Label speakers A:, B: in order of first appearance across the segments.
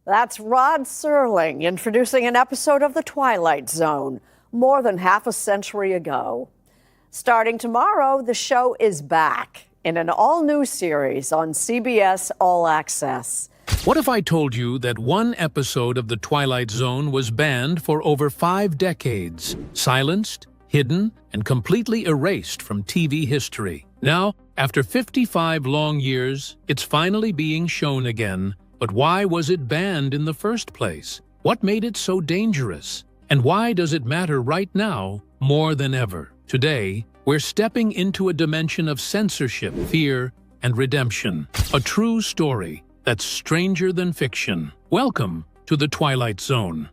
A: That's Rod Serling introducing an episode of The Twilight Zone more than half a century ago. Starting tomorrow, the show is back in an all-new series on CBS All Access.
B: What if I told you that one episode of The Twilight Zone was banned for over 5 decades, silenced, hidden, and completely erased from TV history? Now, after 55 long years, it's finally being shown again. But why was it banned in the first place? What made it so dangerous? And why does it matter right now more than ever? Today, we're stepping into a dimension of censorship, fear, and redemption. A true story that's stranger than fiction. Welcome to The Twilight Zone.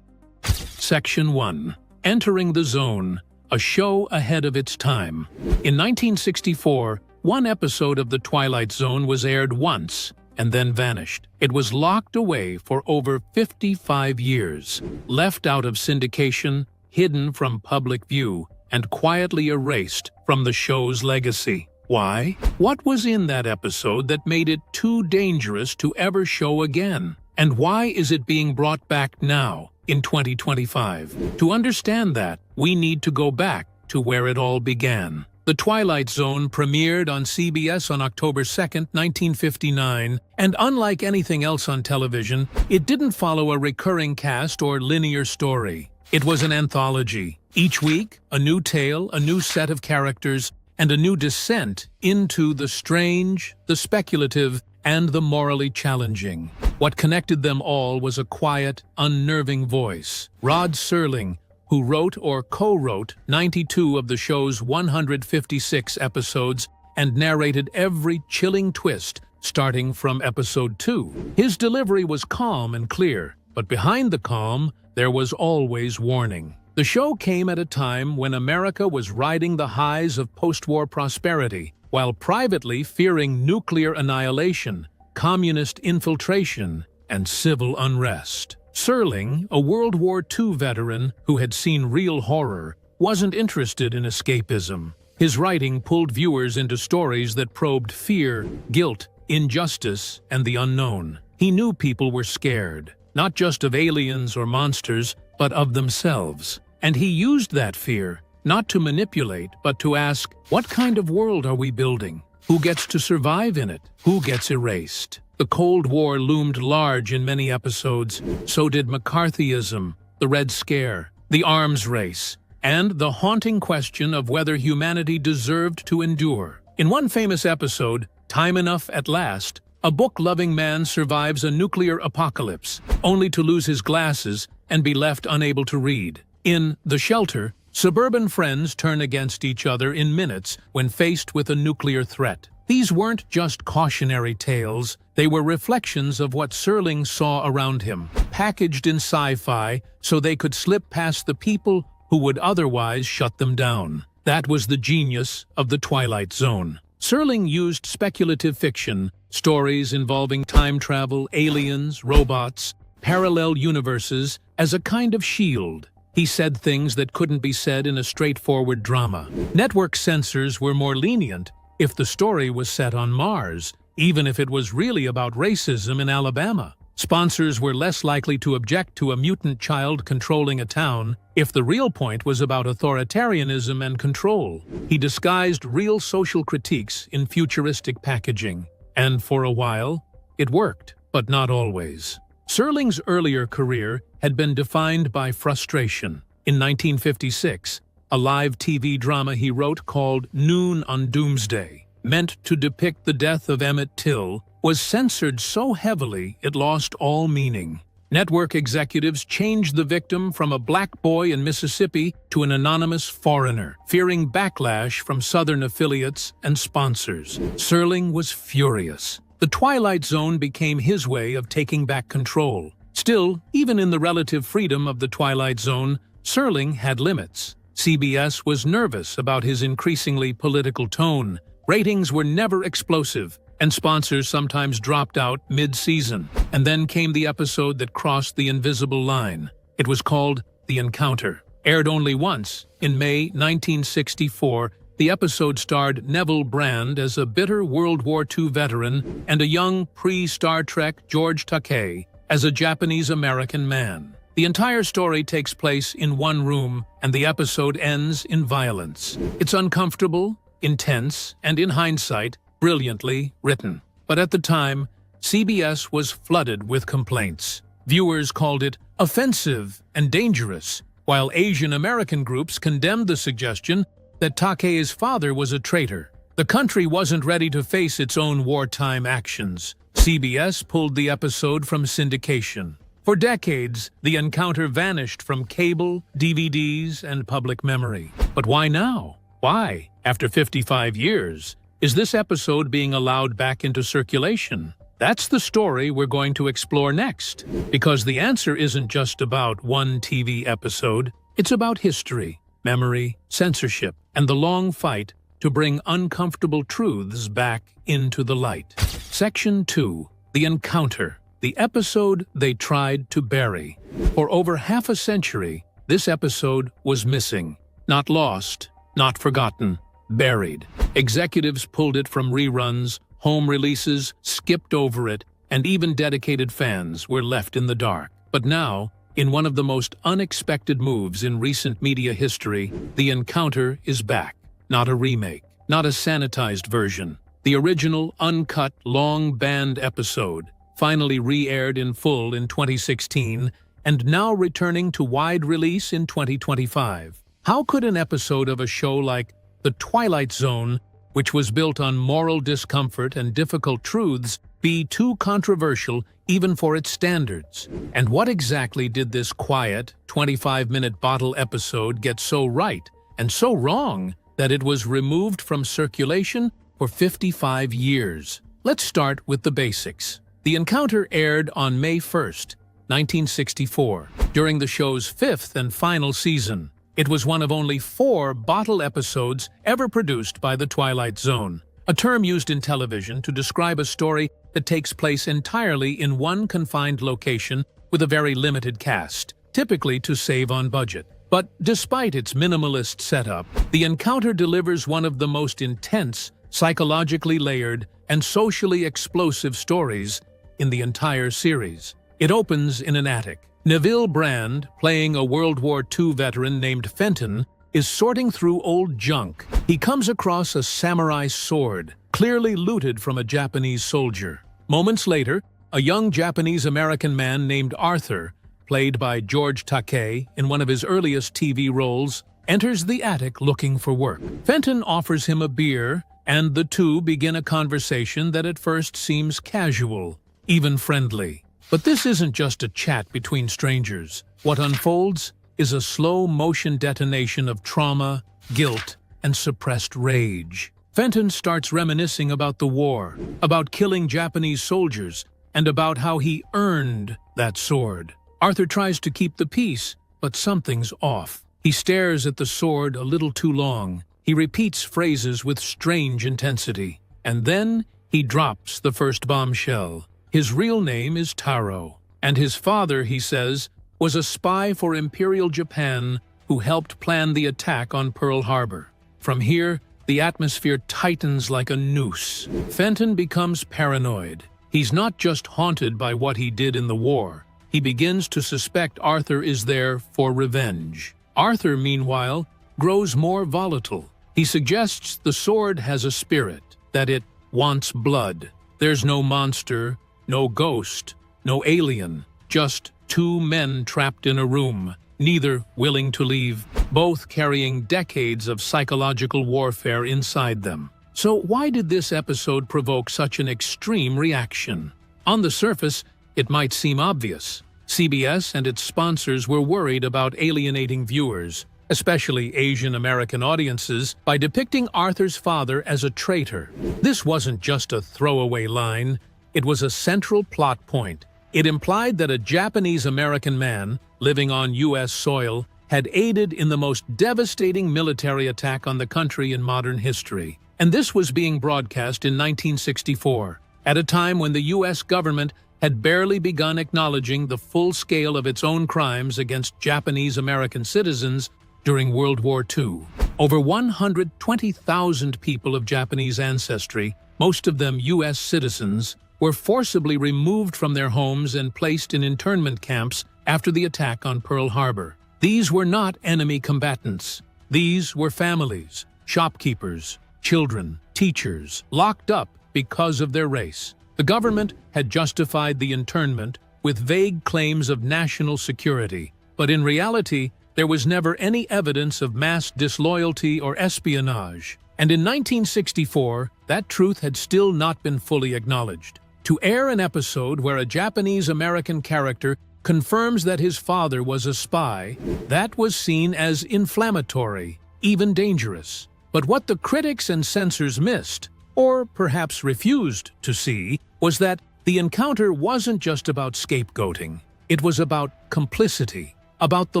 B: Section 1. Entering the Zone, a show ahead of its time. In 1964, one episode of The Twilight Zone was aired once and then vanished. It was locked away for over 55 years, left out of syndication, hidden from public view, and quietly erased from the show's legacy. Why? What was in that episode that made it too dangerous to ever show again? And why is it being brought back now, in 2025? To understand that, we need to go back to where it all began. The Twilight Zone premiered on CBS on October 2, 1959, and unlike anything else on television, it didn't follow a recurring cast or linear story. It was an anthology. Each week, a new tale, a new set of characters, and a new descent into the strange, the speculative, and the morally challenging. What connected them all was a quiet, unnerving voice. Rod Serling, who wrote or co-wrote 92 of the show's 156 episodes and narrated every chilling twist starting from episode 2. His delivery was calm and clear, but behind the calm, there was always warning. The show came at a time when America was riding the highs of post-war prosperity, while privately fearing nuclear annihilation, communist infiltration, and civil unrest. Serling, a World War II veteran who had seen real horror, wasn't interested in escapism. His writing pulled viewers into stories that probed fear, guilt, injustice, and the unknown. He knew people were scared, not just of aliens or monsters, but of themselves. And he used that fear, not to manipulate, but to ask, what kind of world are we building? Who gets to survive in it? Who gets erased? The Cold War loomed large in many episodes. So did McCarthyism, the Red Scare, the arms race, and the haunting question of whether humanity deserved to endure. In one famous episode, Time Enough at Last, a book-loving man survives a nuclear apocalypse, only to lose his glasses and be left unable to read. In The Shelter, suburban friends turn against each other in minutes when faced with a nuclear threat. These weren't just cautionary tales, they were reflections of what Serling saw around him, packaged in sci-fi so they could slip past the people who would otherwise shut them down. That was the genius of The Twilight Zone. Serling used speculative fiction, stories involving time travel, aliens, robots, parallel universes, as a kind of shield. He said things that couldn't be said in a straightforward drama. Network censors were more lenient if the story was set on Mars, even if it was really about racism in Alabama. Sponsors were less likely to object to a mutant child controlling a town if the real point was about authoritarianism and control. He disguised real social critiques in futuristic packaging. And for a while, it worked, but not always. Serling's earlier career had been defined by frustration. In 1956, a live TV drama he wrote called Noon on Doomsday, meant to depict the death of Emmett Till, was censored so heavily it lost all meaning. Network executives changed the victim from a black boy in Mississippi to an anonymous foreigner, fearing backlash from Southern affiliates and sponsors. Serling was furious. The Twilight Zone became his way of taking back control. Still, even in the relative freedom of the Twilight Zone, Serling had limits. CBS was nervous about his increasingly political tone. Ratings were never explosive, and sponsors sometimes dropped out mid-season. And then came the episode that crossed the invisible line. It was called The Encounter. Aired only once, in May 1964, The episode starred Neville Brand as a bitter World War II veteran and a young pre-Star Trek George Takei as a Japanese-American man. The entire story takes place in one room, and the episode ends in violence. It's uncomfortable, intense, and in hindsight, brilliantly written. But at the time, CBS was flooded with complaints. Viewers called it offensive and dangerous, while Asian American groups condemned the suggestion that Takei's father was a traitor. The country wasn't ready to face its own wartime actions. CBS pulled the episode from syndication. For decades, the encounter vanished from cable, DVDs, and public memory. But why now? Why, after 55 years, is this episode being allowed back into circulation? That's the story we're going to explore next. Because the answer isn't just about one TV episode, it's about history, memory, censorship, and the long fight to bring uncomfortable truths back into the light. Section 2. The Encounter. The episode they tried to bury. For over half a century, this episode was missing. Not lost, not forgotten, buried. Executives pulled it from reruns, home releases skipped over it, and even dedicated fans were left in the dark. But now, in one of the most unexpected moves in recent media history, The Encounter is back. Not a remake, not a sanitized version. The original, uncut, long-banned episode, finally re-aired in full in 2016, and now returning to wide release in 2025. How could an episode of a show like The Twilight Zone, which was built on moral discomfort and difficult truths, be too controversial even for its standards? And what exactly did this quiet, 25-minute bottle episode get so right and so wrong that it was removed from circulation for 55 years? Let's start with the basics. The Encounter aired on May 1st, 1964, during the show's fifth and final season. It was one of only 4 bottle episodes ever produced by The Twilight Zone, a term used in television to describe a story that takes place entirely in one confined location with a very limited cast, typically to save on budget. But despite its minimalist setup, The Encounter delivers one of the most intense, psychologically layered, and socially explosive stories in the entire series. It opens in an attic. Neville Brand, playing a World War II veteran named Fenton, is sorting through old junk. He comes across a samurai sword, clearly looted from a Japanese soldier. Moments later, a young Japanese-American man named Arthur, played by George Takei in one of his earliest TV roles, enters the attic looking for work. Fenton offers him a beer, and the two begin a conversation that at first seems casual, even friendly. But this isn't just a chat between strangers. What unfolds is a slow-motion detonation of trauma, guilt, and suppressed rage. Fenton starts reminiscing about the war, about killing Japanese soldiers, and about how he earned that sword. Arthur tries to keep the peace, but something's off. He stares at the sword a little too long. He repeats phrases with strange intensity. And then he drops the first bombshell. His real name is Taro, and his father, he says, was a spy for Imperial Japan who helped plan the attack on Pearl Harbor. From here, the atmosphere tightens like a noose. Fenton becomes paranoid. He's not just haunted by what he did in the war. He begins to suspect Arthur is there for revenge. Arthur, meanwhile, grows more volatile. He suggests the sword has a spirit, that it wants blood. There's no monster, no ghost, no alien, just 2 men trapped in a room, neither willing to leave, both carrying decades of psychological warfare inside them. So why did this episode provoke such an extreme reaction? On the surface, it might seem obvious. CBS and its sponsors were worried about alienating viewers, especially Asian American audiences, by depicting Arthur's father as a traitor. This wasn't just a throwaway line. It was a central plot point. It implied that a Japanese-American man living on U.S. soil had aided in the most devastating military attack on the country in modern history. And this was being broadcast in 1964, at a time when the U.S. government had barely begun acknowledging the full scale of its own crimes against Japanese-American citizens during World War II. Over 120,000 people of Japanese ancestry, most of them U.S. citizens, were forcibly removed from their homes and placed in internment camps after the attack on Pearl Harbor. These were not enemy combatants. These were families, shopkeepers, children, teachers, locked up because of their race. The government had justified the internment with vague claims of national security, but in reality, there was never any evidence of mass disloyalty or espionage. And in 1964, that truth had still not been fully acknowledged. To air an episode where a Japanese-American character confirms that his father was a spy, that was seen as inflammatory, even dangerous. But what the critics and censors missed, or perhaps refused to see, was that the encounter wasn't just about scapegoating. It was about complicity, about the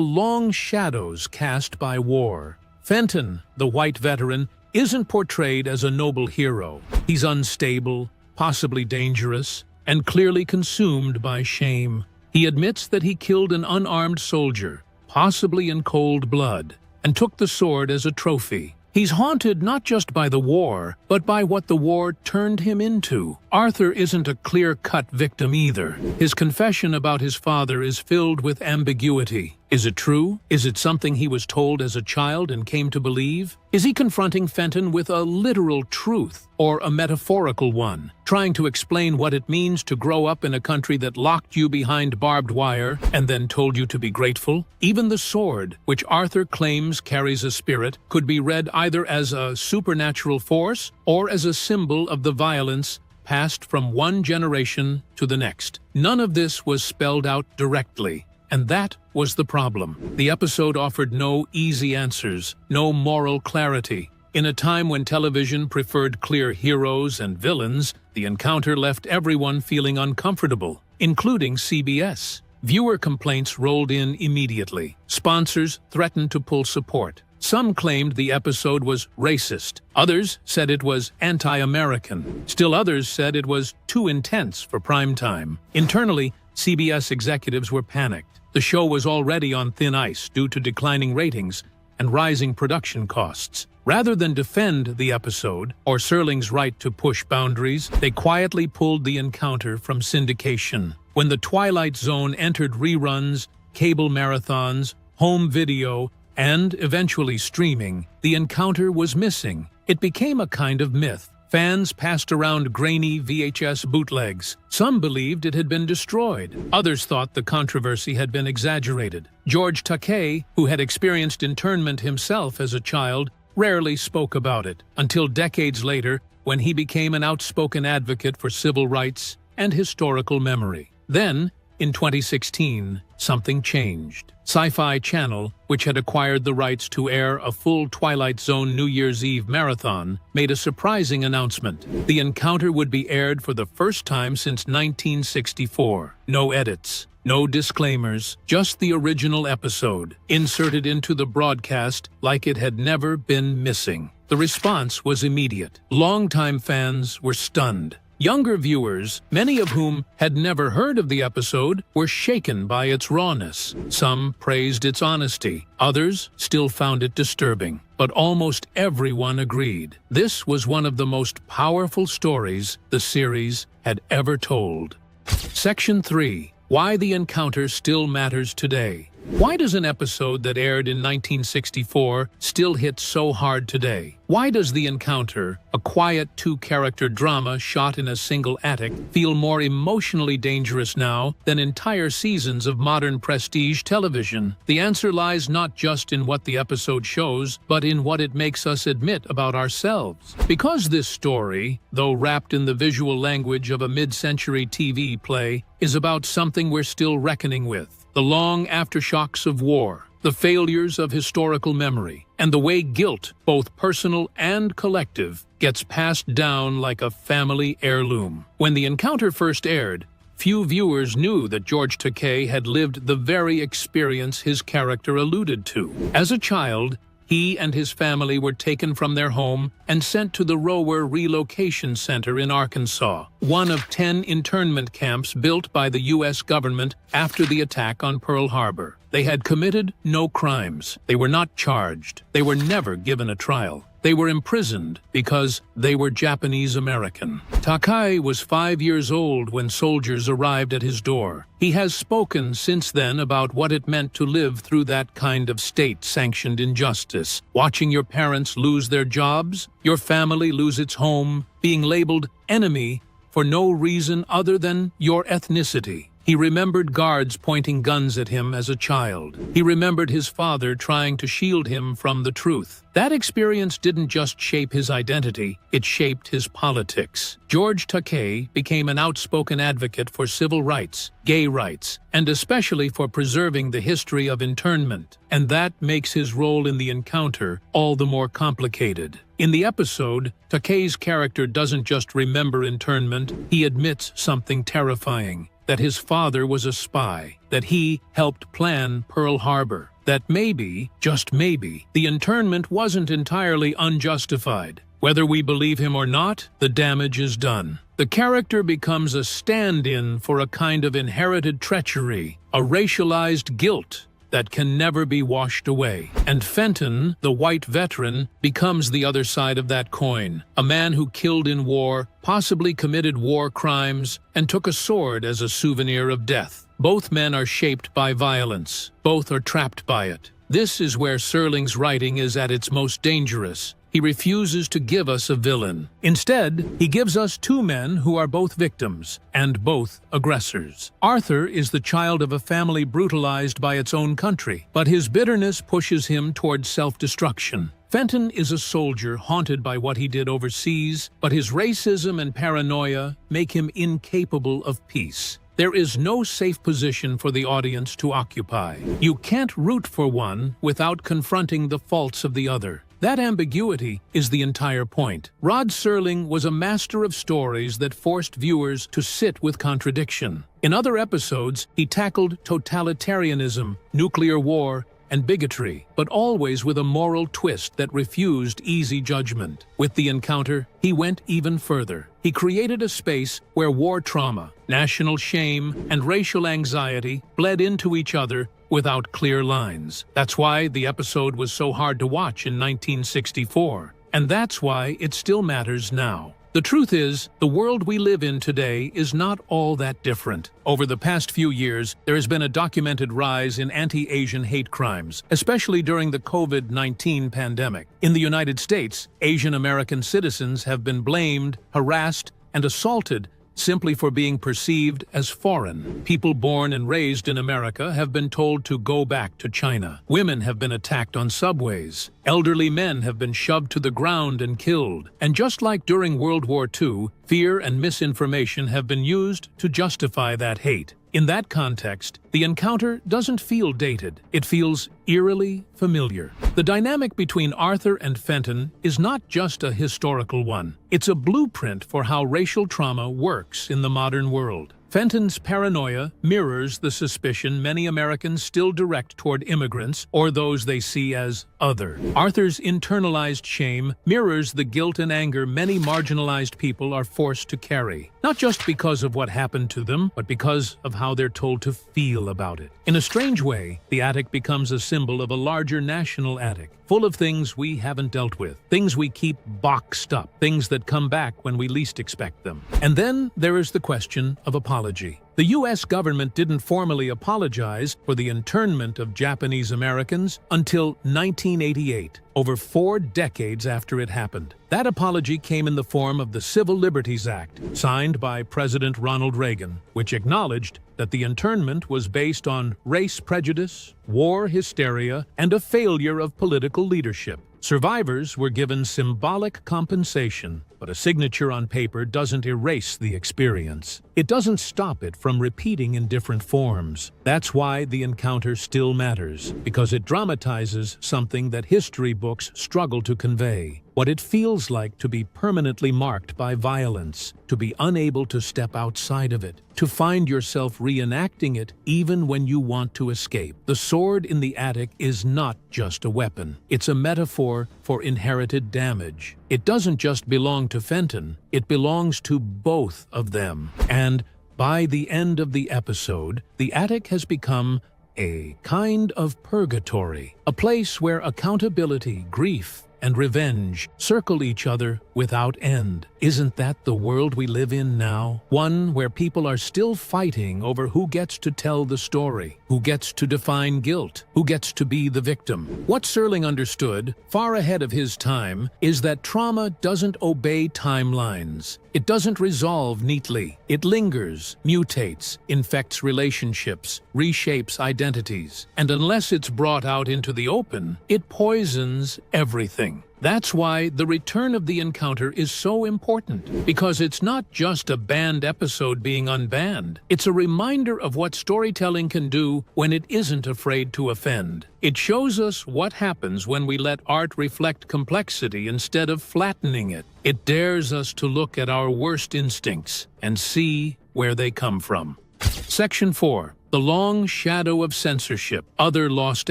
B: long shadows cast by war. Fenton, the white veteran, isn't portrayed as a noble hero. He's unstable, possibly dangerous, and clearly consumed by shame. He admits that he killed an unarmed soldier, possibly in cold blood, and took the sword as a trophy. He's haunted not just by the war, but by what the war turned him into. Arthur isn't a clear-cut victim either. His confession about his father is filled with ambiguity. Is it true? Is it something he was told as a child and came to believe? Is he confronting Fenton with a literal truth or a metaphorical one, trying to explain what it means to grow up in a country that locked you behind barbed wire and then told you to be grateful? Even the sword, which Arthur claims carries a spirit, could be read either as a supernatural force or as a symbol of the violence passed from one generation to the next. None of this was spelled out directly. And that was the problem. The episode offered no easy answers, no moral clarity. In a time when television preferred clear heroes and villains, the encounter left everyone feeling uncomfortable, including CBS. Viewer complaints rolled in immediately. Sponsors threatened to pull support. Some claimed the episode was racist. Others said it was anti-American. Still others said it was too intense for prime time. Internally, CBS executives were panicked. The show was already on thin ice due to declining ratings and rising production costs. Rather than defend the episode, or Serling's right to push boundaries, they quietly pulled the encounter from syndication. When the Twilight Zone entered reruns, cable marathons, home video, and eventually streaming, the encounter was missing. It became a kind of myth. Fans passed around grainy VHS bootlegs. Some believed it had been destroyed. Others thought the controversy had been exaggerated. George Takei, who had experienced internment himself as a child, rarely spoke about it, until decades later when he became an outspoken advocate for civil rights and historical memory. Then, in 2016, something changed. Sci-Fi Channel, which had acquired the rights to air a full Twilight Zone New Year's Eve marathon, made a surprising announcement. The encounter would be aired for the first time since 1964. No edits, no disclaimers, just the original episode, inserted into the broadcast like it had never been missing. The response was immediate. Longtime fans were stunned. Younger viewers, many of whom had never heard of the episode, were shaken by its rawness. Some praised its honesty. Others still found it disturbing. But almost everyone agreed. This was one of the most powerful stories the series had ever told. Section 3. Why the encounter still matters today. Why does an episode that aired in 1964 still hit so hard today? Why does The Encounter, a quiet two-character drama shot in a single attic, feel more emotionally dangerous now than entire seasons of modern prestige television? The answer lies not just in what the episode shows, but in what it makes us admit about ourselves. Because this story, though wrapped in the visual language of a mid-century TV play, is about something we're still reckoning with. The long aftershocks of war, the failures of historical memory, and the way guilt, both personal and collective, gets passed down like a family heirloom. When The Encounter first aired, few viewers knew that George Takei had lived the very experience his character alluded to. As a child, He and his family were taken from their home and sent to the Rower Relocation Center in Arkansas, one of 10 internment camps built by the U.S. government after the attack on Pearl Harbor. They had committed no crimes. They were not charged. They were never given a trial. They were imprisoned because they were Japanese American. Takai was 5 years old when soldiers arrived at his door. He has spoken since then about what it meant to live through that kind of state-sanctioned injustice. Watching your parents lose their jobs, your family lose its home, being labeled enemy for no reason other than your ethnicity. He remembered guards pointing guns at him as a child. He remembered his father trying to shield him from the truth. That experience didn't just shape his identity, it shaped his politics. George Takei became an outspoken advocate for civil rights, gay rights, and especially for preserving the history of internment. And that makes his role in the encounter all the more complicated. In the episode, Takei's character doesn't just remember internment, he admits something terrifying. That his father was a spy, that he helped plan Pearl Harbor, that maybe, just maybe, the internment wasn't entirely unjustified. Whether we believe him or not, the damage is done. The character becomes a stand-in for a kind of inherited treachery, a racialized guilt that can never be washed away. And Fenton, the white veteran, becomes the other side of that coin. A man who killed in war, possibly committed war crimes, and took a sword as a souvenir of death. Both men are shaped by violence. Both are trapped by it. This is where Serling's writing is at its most dangerous. He refuses to give us a villain. Instead, he gives us two men who are both victims and both aggressors. Arthur is the child of a family brutalized by its own country, but his bitterness pushes him towards self-destruction. Fenton is a soldier haunted by what he did overseas, but his racism and paranoia make him incapable of peace. There is no safe position for the audience to occupy. You can't root for one without confronting the faults of the other. That ambiguity is the entire point. Rod Serling was a master of stories that forced viewers to sit with contradiction. In other episodes, he tackled totalitarianism, nuclear war, and bigotry, but always with a moral twist that refused easy judgment. With The Encounter, he went even further. He created a space where war trauma, national shame, and racial anxiety bled into each other without clear lines. That's why the episode was so hard to watch in 1964, and that's why it still matters now. The truth is, the world we live in today is not all that different. Over the past few years, there has been a documented rise in anti-Asian hate crimes, especially during the COVID-19 pandemic. In the United States, Asian American citizens have been blamed, harassed, and assaulted simply for being perceived as foreign. People born and raised in America have been told to go back to China. Women have been attacked on subways. Elderly men have been shoved to the ground and killed. And just like during World War II, fear and misinformation have been used to justify that hate. In that context, The Encounter doesn't feel dated. It feels eerily familiar. The dynamic between Arthur and Fenton is not just a historical one. It's a blueprint for how racial trauma works in the modern world. Fenton's paranoia mirrors the suspicion many Americans still direct toward immigrants or those they see as other. Arthur's internalized shame mirrors the guilt and anger many marginalized people are forced to carry, not just because of what happened to them, but because of how they're told to feel about it. In a strange way, the attic becomes a symbol of a larger national attic, full of things we haven't dealt with, things we keep boxed up, things that come back when we least expect them. And then there is the question of apology. The U.S. government didn't formally apologize for the internment of Japanese Americans until 1988, over 4 decades after it happened. That apology came in the form of the Civil Liberties Act, signed by President Ronald Reagan, which acknowledged that the internment was based on race prejudice, war hysteria, and a failure of political leadership. Survivors were given symbolic compensation, But a signature on paper doesn't erase the experience. It doesn't stop it from repeating in different forms. That's why the encounter still matters, because it dramatizes something that history books struggle to convey. What it feels like to be permanently marked by violence, to be unable to step outside of it, to find yourself reenacting it even when you want to escape. The sword in the attic is not just a weapon. It's a metaphor for inherited damage. It doesn't just belong to Fenton, it belongs to both of them. And by the end of the episode, the attic has become a kind of purgatory, a place where accountability, grief, and revenge circle each other without end. Isn't that the world we live in now? One where people are still fighting over who gets to tell the story, who gets to define guilt, who gets to be the victim. What Serling understood, far ahead of his time, is that trauma doesn't obey timelines. It doesn't resolve neatly. It lingers, mutates, infects relationships, reshapes identities, and unless it's brought out into the open, it poisons everything. That's why the return of the encounter is so important, because it's not just a banned episode being unbanned. It's a reminder of what storytelling can do when it isn't afraid to offend. It shows us what happens when we let art reflect complexity instead of flattening it. It dares us to look at our worst instincts and see where they come from. Section 4. The Long Shadow of Censorship, Other Lost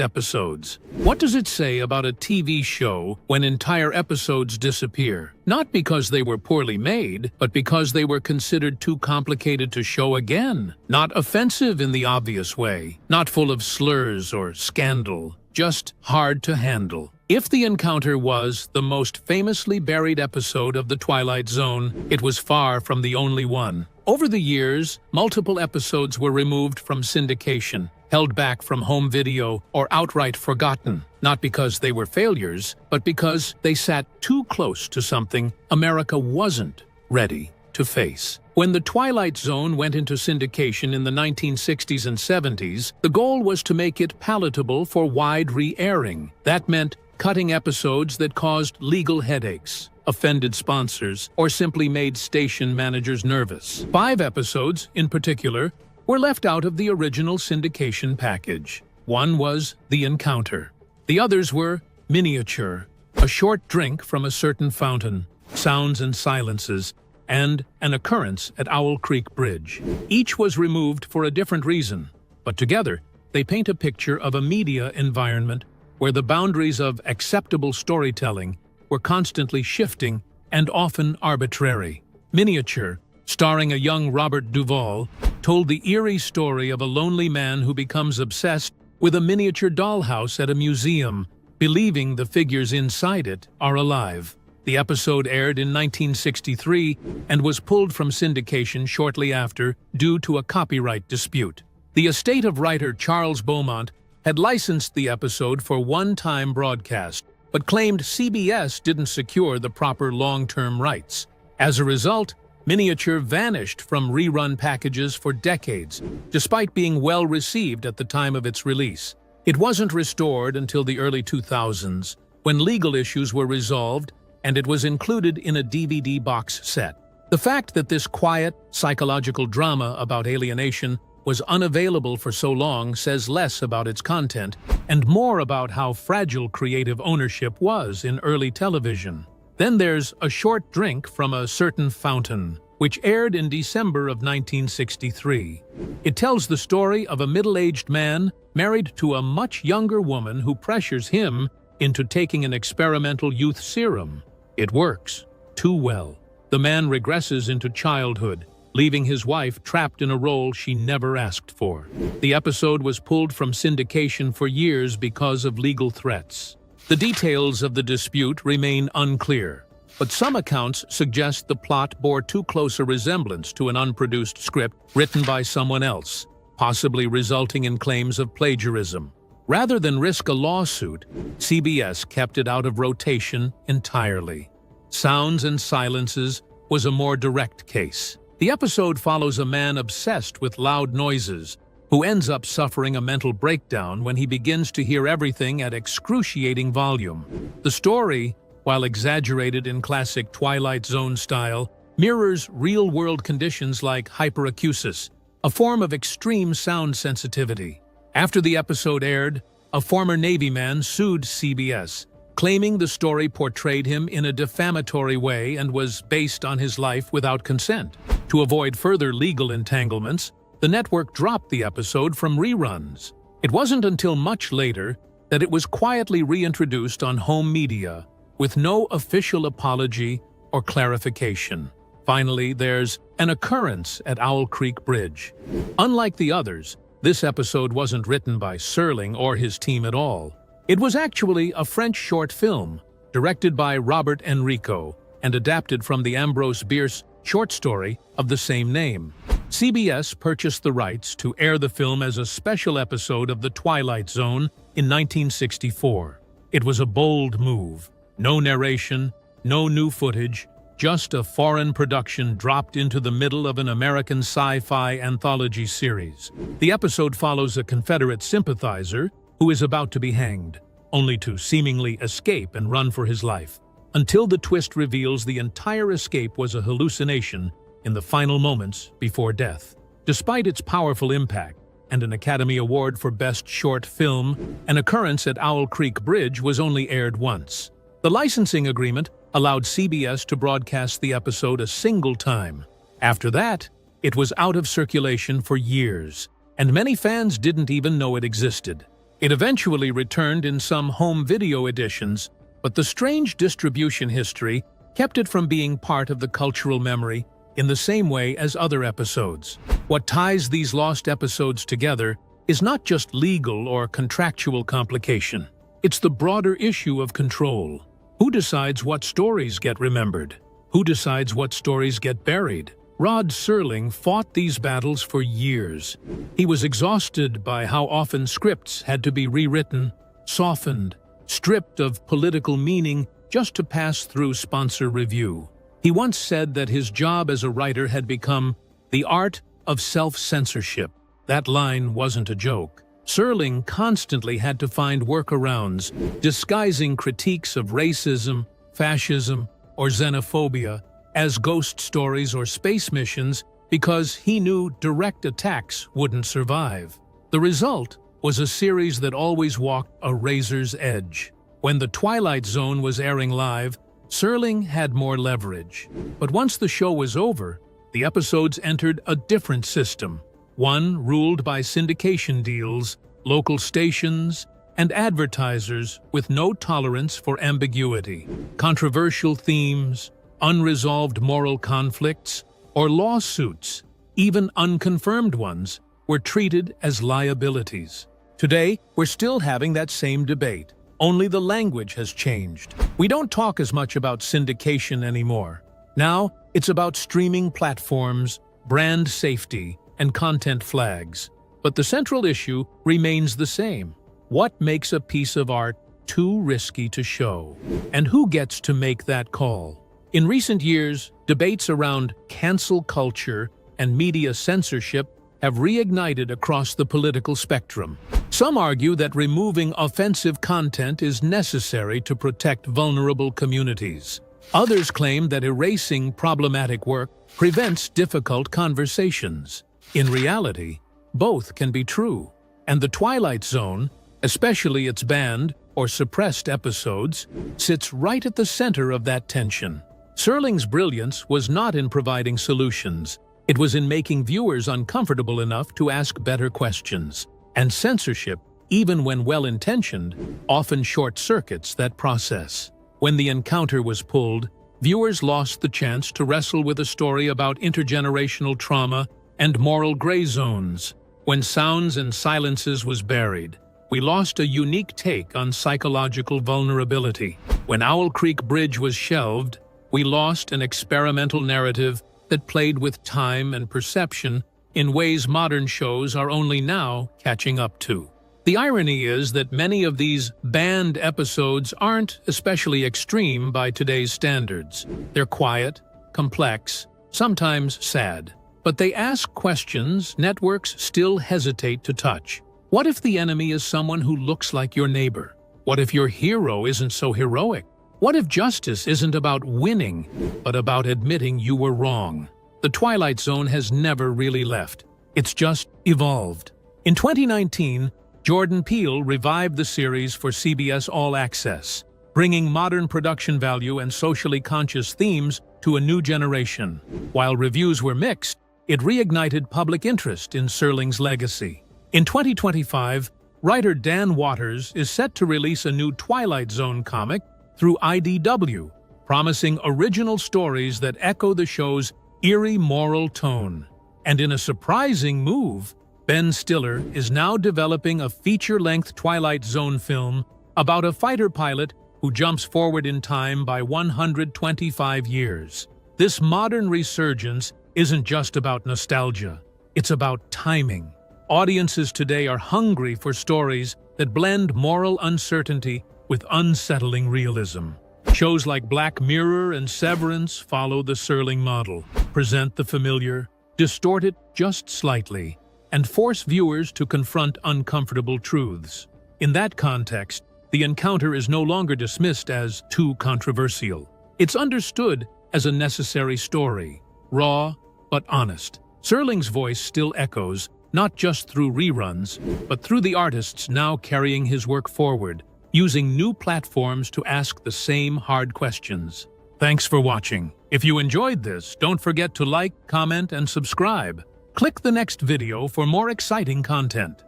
B: Episodes. What does it say about a TV show when entire episodes disappear? Not because they were poorly made, but because they were considered too complicated to show again. Not offensive in the obvious way, not full of slurs or scandal, just hard to handle. If the encounter was the most famously buried episode of The Twilight Zone, it was far from the only one. Over the years, multiple episodes were removed from syndication, held back from home video, or outright forgotten, not because they were failures, but because they sat too close to something America wasn't ready to face. When The Twilight Zone went into syndication in the 1960s and 70s, the goal was to make it palatable for wide re-airing. That meant cutting episodes that caused legal headaches, offended sponsors, or simply made station managers nervous. 5 episodes, in particular, were left out of the original syndication package. One was The Encounter. The others were Miniature, A Short Drink from a Certain Fountain, Sounds and Silences, and An Occurrence at Owl Creek Bridge. Each was removed for a different reason, but together they paint a picture of a media environment where the boundaries of acceptable storytelling were constantly shifting and often arbitrary. Miniature, starring a young Robert Duvall, told the eerie story of a lonely man who becomes obsessed with a miniature dollhouse at a museum, believing the figures inside it are alive. The episode aired in 1963 and was pulled from syndication shortly after due to a copyright dispute. The estate of writer Charles Beaumont had licensed the episode for one-time broadcast, but claimed CBS didn't secure the proper long-term rights. As a result, Miniature vanished from rerun packages for decades, despite being well received at the time of its release. It wasn't restored until the early 2000s, when legal issues were resolved and it was included in a DVD box set. The fact that this quiet, psychological drama about alienation was unavailable for so long says less about its content and more about how fragile creative ownership was in early television. Then there's A Short Drink from a Certain Fountain, which aired in December of 1963. It tells the story of a middle-aged man married to a much younger woman who pressures him into taking an experimental youth serum. It works too well. The man regresses into childhood, leaving his wife trapped in a role she never asked for. The episode was pulled from syndication for years because of legal threats. The details of the dispute remain unclear, but some accounts suggest the plot bore too close a resemblance to an unproduced script written by someone else, possibly resulting in claims of plagiarism. Rather than risk a lawsuit, CBS kept it out of rotation entirely. Sounds and Silences was a more direct case. The episode follows a man obsessed with loud noises who ends up suffering a mental breakdown when he begins to hear everything at excruciating volume. The story while exaggerated in classic Twilight Zone style, mirrors real-world conditions like hyperacusis, a form of extreme sound sensitivity. After the episode aired, a former Navy man sued CBS, claiming the story portrayed him in a defamatory way and was based on his life without consent. To avoid further legal entanglements, the network dropped the episode from reruns. It wasn't until much later that it was quietly reintroduced on home media, with no official apology or clarification. Finally, there's an occurrence at Owl Creek Bridge. Unlike the others, this episode wasn't written by Serling or his team at all. It was actually a French short film, directed by Robert Enrico and adapted from the Ambrose Bierce short story of the same name. CBS purchased the rights to air the film as a special episode of The Twilight Zone in 1964. It was a bold move. No narration, no new footage, just a foreign production dropped into the middle of an American sci-fi anthology series. The episode follows a Confederate sympathizer who is about to be hanged, only to seemingly escape and run for his life, until the twist reveals the entire escape was a hallucination in the final moments before death. Despite its powerful impact and an Academy Award for Best Short Film, an occurrence at Owl Creek Bridge was only aired once. The licensing agreement allowed CBS to broadcast the episode a single time. After that, it was out of circulation for years, and many fans didn't even know it existed. It eventually returned in some home video editions, but the strange distribution history kept it from being part of the cultural memory in the same way as other episodes. What ties these lost episodes together is not just legal or contractual complication. It's the broader issue of control. Who decides what stories get remembered? Who decides what stories get buried? Rod Serling fought these battles for years. He was exhausted by how often scripts had to be rewritten, softened, stripped of political meaning just to pass through sponsor review. He once said that his job as a writer had become the art of self-censorship. That line wasn't a joke. Serling constantly had to find workarounds, disguising critiques of racism, fascism, or xenophobia as ghost stories or space missions because he knew direct attacks wouldn't survive. The result was a series that always walked a razor's edge. When The Twilight Zone was airing live, Serling had more leverage. But once the show was over, the episodes entered a different system, one ruled by syndication deals, local stations, and advertisers with no tolerance for ambiguity. Controversial themes, unresolved moral conflicts, or lawsuits, even unconfirmed ones, were treated as liabilities. Today, we're still having that same debate, only the language has changed. We don't talk as much about syndication anymore. Now, it's about streaming platforms, brand safety, and content flags. But the central issue remains the same. What makes a piece of art too risky to show? And who gets to make that call? In recent years, debates around cancel culture and media censorship have reignited across the political spectrum. Some argue that removing offensive content is necessary to protect vulnerable communities. Others claim that erasing problematic work prevents difficult conversations. In reality, both can be true, and The Twilight Zone, especially its banned or suppressed episodes, sits right at the center of that tension. Serling's brilliance was not in providing solutions. It was in making viewers uncomfortable enough to ask better questions. And censorship, even when well-intentioned, often short-circuits that process. When the encounter was pulled, viewers lost the chance to wrestle with a story about intergenerational trauma and moral gray zones. When sounds and silences was buried, we lost a unique take on psychological vulnerability. When Owl Creek Bridge was shelved, we lost an experimental narrative that played with time and perception in ways modern shows are only now catching up to. The irony is that many of these banned episodes aren't especially extreme by today's standards. They're quiet, complex, sometimes sad. But they ask questions networks still hesitate to touch. What if the enemy is someone who looks like your neighbor? What if your hero isn't so heroic? What if justice isn't about winning, but about admitting you were wrong? The Twilight Zone has never really left. It's just evolved. In 2019, Jordan Peele revived the series for CBS All Access, bringing modern production value and socially conscious themes to a new generation. While reviews were mixed, it reignited public interest in Serling's legacy. In 2025, writer Dan Watters is set to release a new Twilight Zone comic through IDW, promising original stories that echo the show's eerie moral tone. And in a surprising move, Ben Stiller is now developing a feature-length Twilight Zone film about a fighter pilot who jumps forward in time by 125 years. This modern resurgence isn't just about nostalgia, it's about timing. Audiences today are hungry for stories that blend moral uncertainty with unsettling realism. Shows like Black Mirror and Severance follow the Serling model, present the familiar, distort it just slightly, and force viewers to confront uncomfortable truths. In that context, the encounter is no longer dismissed as too controversial. It's understood as a necessary story, raw but honest. Serling's voice still echoes, not just through reruns, but through the artists now carrying his work forward, using new platforms to ask the same hard questions. Thanks for watching. If you enjoyed this, don't forget to like, comment, and subscribe. Click the next video for more exciting content.